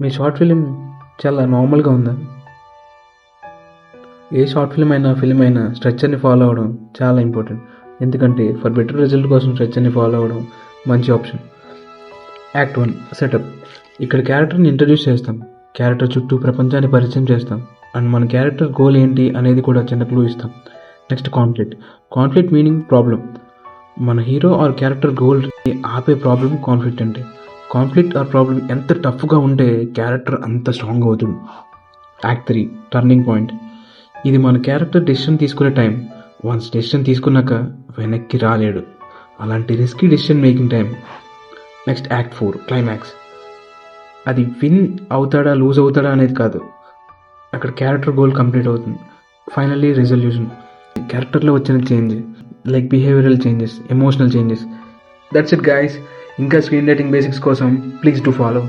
మీ short film చాలా నార్మల్గా ఉందా? ఏ షార్ట్ ఫిలిం అయినా స్ట్రక్చర్ని ఫాలో అవ్వడం చాలా ఇంపార్టెంట్. ఎందుకంటే ఫర్ బెటర్ రిజల్ట్ కోసం స్ట్రక్చర్ని ఫాలో అవ్వడం మంచి ఆప్షన్. Act 1 setup. ఇక్కడ క్యారెక్టర్ని ఇంట్రడ్యూస్ చేస్తాం, క్యారెక్టర్ చుట్టూ ప్రపంచాన్ని పరిచయం చేస్తాం, అండ్ మన క్యారెక్టర్ గోల్ ఏంటి అనేది కూడా చిన్న క్లూ ఇస్తాం. Next conflict meaning problem. మన హీరో ఆర్ క్యారెక్టర్ గోల్ని ఆపే ప్రాబ్లం కాన్ఫ్లిక్ట్ అంటే. కాన్ఫ్లిక్ట్ ఆర్ ప్రాబ్లం ఎంత టఫ్గా ఉంటే క్యారెక్టర్ అంత స్ట్రాంగ్ అవుతుంది. Act 3 turning point. ఇది మన క్యారెక్టర్ డెసిషన్ తీసుకునే టైం. వన్స్ డెసిషన్ తీసుకున్నాక వెనక్కి రాలేడు, అలాంటి risky decision making time. Next act 4 climax. అది విన్ అవుతాడా లూజ్ అవుతాడా అనేది కాదు, అక్కడ క్యారెక్టర్ గోల్ కంప్లీట్ అవుతుంది. Finally resolution. క్యారెక్టర్లో వచ్చిన change, like behavioural changes, emotional changes. That's it guys. ఇంకా స్క్రీన్ రైటింగ్ బేసిక్స్ కోసం ప్లీజ్ డు ఫాలో.